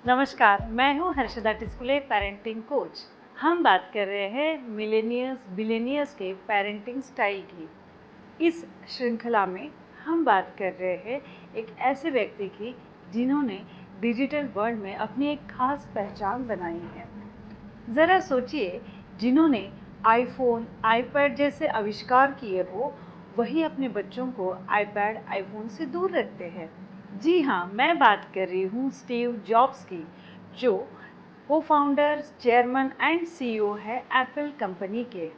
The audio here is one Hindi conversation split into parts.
नमस्कार, मैं हूँ हर्षदा टिस्कुले, पेरेंटिंग कोच। हम बात कर रहे हैं मिलेनियर्स बिलेनियर्स के पेरेंटिंग स्टाइल की। इस श्रृंखला में हम बात कर रहे हैं एक ऐसे व्यक्ति की जिन्होंने डिजिटल वर्ल्ड में अपनी एक खास पहचान बनाई है। ज़रा सोचिए, जिन्होंने आईफोन, आईपैड जैसे आविष्कार किए हो, वही अपने बच्चों को आईपैड, आईफोन से दूर रखते हैं। जी हाँ, मैं बात कर रही हूँ स्टीव जॉब्स की, जो को फाउंडर, चेयरमैन एंड सीईओ है एप्पल कंपनी के।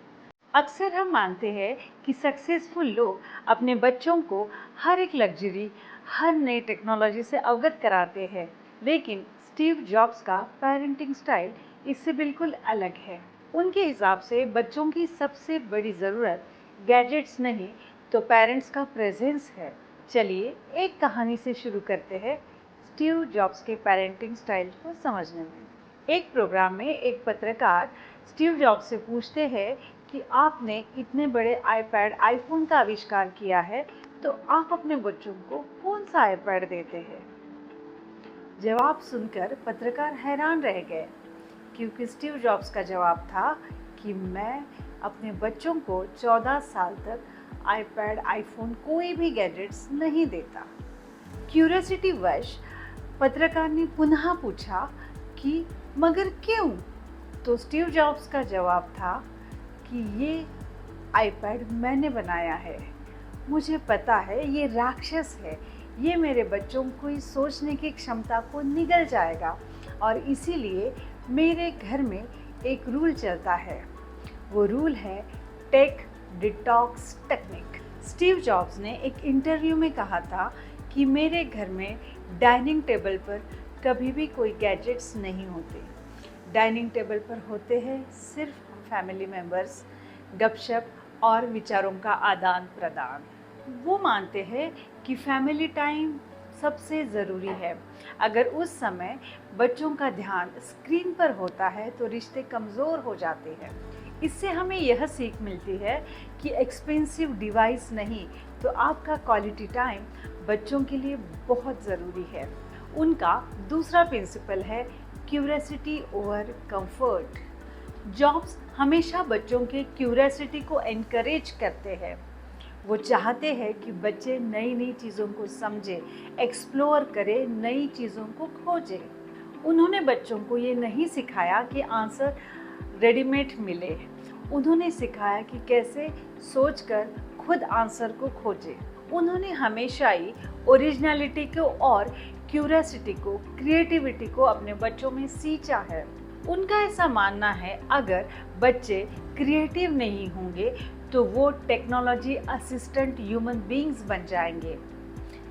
अक्सर हम मानते हैं कि सक्सेसफुल लोग अपने बच्चों को हर एक लग्जरी, हर नई टेक्नोलॉजी से अवगत कराते हैं, लेकिन स्टीव जॉब्स का पेरेंटिंग स्टाइल इससे बिल्कुल अलग है। उनके हिसाब से बच्चों की सबसे बड़ी ज़रूरत गैजेट्स नहीं, तो पेरेंट्स का प्रेजेंस है। चलिए एक कहानी से शुरू करते हैं स्टीव जॉब्स के पेरेंटिंग स्टाइल को समझने में। एक प्रोग्राम में एक पत्रकार स्टीव जॉब्स से पूछते हैं कि आपने इतने बड़े आईपैड, आईफोन का आविष्कार किया है, तो आप अपने बच्चों को कौन सा आईपैड देते हैं? जवाब सुनकर पत्रकार हैरान रह गए, क्योंकि स्टीव जॉब्स का जवाब था कि मैं अपने बच्चों को 14 साल तक आईपैड, आईफोन, कोई भी गैजेट्स नहीं देता। क्यूरियोसिटी वश पत्रकार ने पुनः पूछा कि मगर क्यों? तो स्टीव जॉब्स का जवाब था कि ये आईपैड मैंने बनाया है। मुझे पता है ये राक्षस है, ये मेरे बच्चों को सोचने की क्षमता को निगल जाएगा, और इसीलिए मेरे घर में एक रूल चलता है। वो रूल है tech detox technique. Steve Jobs ने एक इंटरव्यू में कहा था कि मेरे घर में डाइनिंग टेबल पर कभी भी कोई गैजेट्स नहीं होते। डाइनिंग टेबल पर होते हैं सिर्फ फैमिली मेंबर्स, गपशप और विचारों का आदान प्रदान। वो मानते हैं कि फैमिली टाइम सबसे ज़रूरी है। अगर उस समय बच्चों का ध्यान स्क्रीन पर होता है तो रिश्ते कमज़ोर हो जाते हैं। इससे हमें यह सीख मिलती है कि एक्सपेंसिव डिवाइस नहीं, तो आपका क्वालिटी टाइम बच्चों के लिए बहुत ज़रूरी है। उनका दूसरा प्रिंसिपल है क्यूरियोसिटी ओवर कंफर्ट। जॉब्स हमेशा बच्चों के क्यूरियोसिटी को एनकरेज करते हैं। वो चाहते हैं कि बच्चे नई नई चीज़ों को समझे, एक्सप्लोर करें, नई चीज़ों को खोजें। उन्होंने बच्चों को ये नहीं सिखाया कि आंसर रेडीमेड मिले। उन्होंने सिखाया कि कैसे सोचकर खुद आंसर को खोजें। उन्होंने हमेशा ही ओरिजिनलिटी को और क्यूरियोसिटी को, क्रिएटिविटी को अपने बच्चों में सींचा है। उनका ऐसा मानना है, अगर बच्चे क्रिएटिव नहीं होंगे तो वो टेक्नोलॉजी असिस्टेंट ह्यूमन बीइंग्स बन जाएंगे,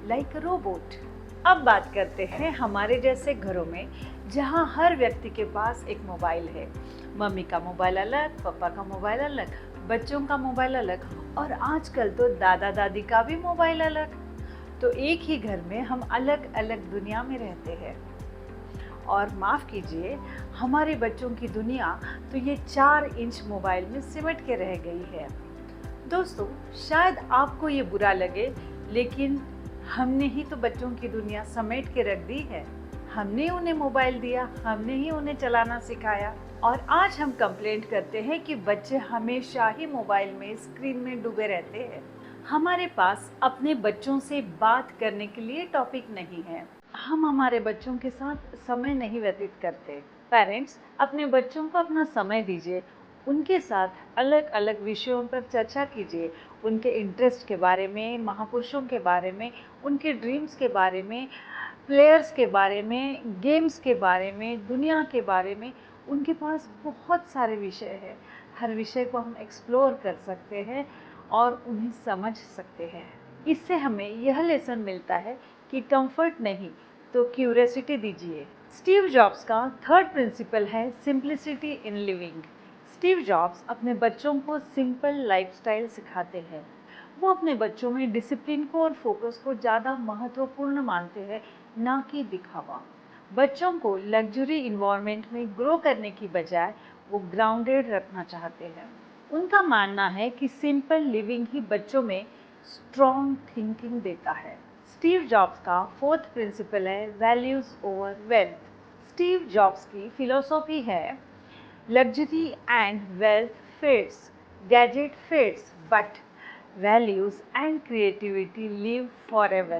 लाइक रोबोट। अब बात करते हैं हमारे जैसे घरों में, जहाँ हर व्यक्ति के पास एक मोबाइल है। मम्मी का मोबाइल अलग, पापा का मोबाइल अलग, बच्चों का मोबाइल अलग, और आजकल तो दादा दादी का भी मोबाइल अलग। तो एक ही घर में हम अलग अलग दुनिया में रहते हैं। और माफ़ कीजिए, हमारे बच्चों की दुनिया तो ये 4 इंच मोबाइल में सिमट के रह गई है। दोस्तों, शायद आपको ये बुरा लगे, लेकिन हमने ही तो बच्चों की दुनिया समेट के रख दी है। हमने उन्हें मोबाइल दिया, हमने ही उन्हें चलाना सिखाया, और आज हम कंप्लेंट करते हैं कि बच्चे हमेशा ही मोबाइल में, स्क्रीन में डूबे रहते हैं। हमारे पास अपने बच्चों से बात करने के लिए टॉपिक नहीं है। हम हमारे बच्चों के साथ समय नहीं व्यतीत करते। पेरेंट्स, अपने बच्चों को अपना समय दीजिए, उनके साथ अलग अलग विषयों पर चर्चा कीजिए, उनके इंटरेस्ट के बारे में, महापुरुषों के बारे में, उनके ड्रीम्स के बारे में, प्लेयर्स के बारे में, गेम्स के बारे में, दुनिया के बारे में। उनके पास बहुत सारे विषय हैं। हर विषय को हम एक्सप्लोर कर सकते हैं और उन्हें समझ सकते हैं। इससे हमें यह लेसन मिलता है कि कंफर्ट नहीं तो क्यूरियोसिटी दीजिए। स्टीव जॉब्स का थर्ड प्रिंसिपल है simplicity in living. Steve jobs अपने बच्चों को सिंपल लाइफस्टाइल सिखाते हैं। वो अपने बच्चों में डिसिप्लिन को और फोकस को ज़्यादा महत्वपूर्ण मानते हैं, ना कि दिखावा। बच्चों को लग्जरी इन्वायरमेंट में ग्रो करने की बजाय वो ग्राउंडेड रखना चाहते हैं। उनका मानना है कि सिंपल लिविंग ही बच्चों में स्ट्रॉन्ग थिंकिंग देता है। स्टीव जॉब्स का फोर्थ प्रिंसिपल है values over wealth. Steve jobs की फिलॉसफी है luxury and wealth fades, gadget fades, but values and creativity live forever.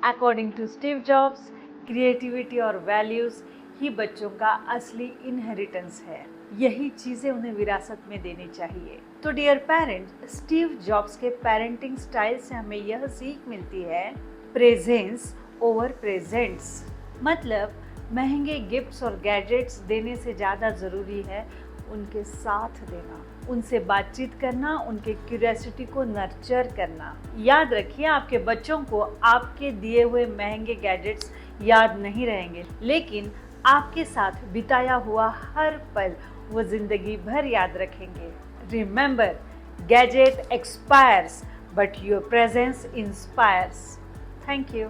According to Steve Jobs, creativity और values ही बच्चों का असली इनहेरिटेंस है। यही चीज़ें उन्हें विरासत में देनी चाहिए। तो डियर पेरेंट्स, स्टीव जॉब्स के पेरेंटिंग स्टाइल से हमें यह सीख मिलती है, प्रेजेंस ओवर प्रेजेंट्स। मतलब महंगे गिफ्ट्स और गैजेट्स देने से ज़्यादा ज़रूरी है उनके साथ देना, उनसे बातचीत करना, उनके क्यूरियोसिटी को नर्चर करना। याद रखिए, आपके बच्चों को आपके दिए हुए महंगे गैजेट्स याद नहीं रहेंगे, लेकिन आपके साथ बिताया हुआ हर पल वो जिंदगी भर याद रखेंगे। Remember, gadget expires but your presence inspires. Thank you.